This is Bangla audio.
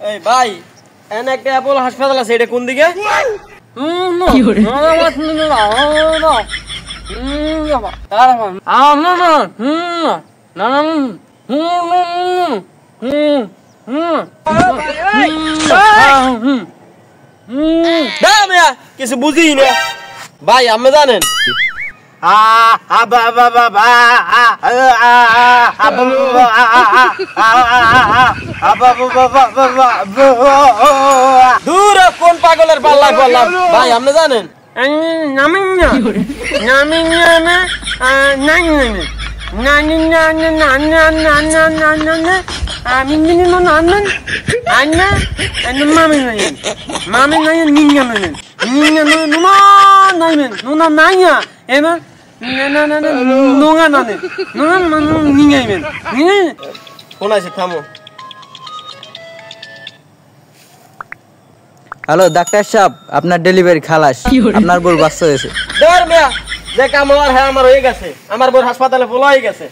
এই ভাই এনে একটা অ্যাপোলো হাসপাতাল আছে, এটা কোন দিকে? কিছু বুঝি না ভাই, আপনি জানেন? দূর কোন পাগলের পাল্লা করলাম ভাই, আপনি জানেন? হ্যালো ডাক্তার সাহেব, আপনার ডেলিভারি খালাস, আপনার বোর বাচ্চা হয়েছে। আমার হয়ে গেছে, আমার বোর হাসপাতালে বলা হয়ে গেছে।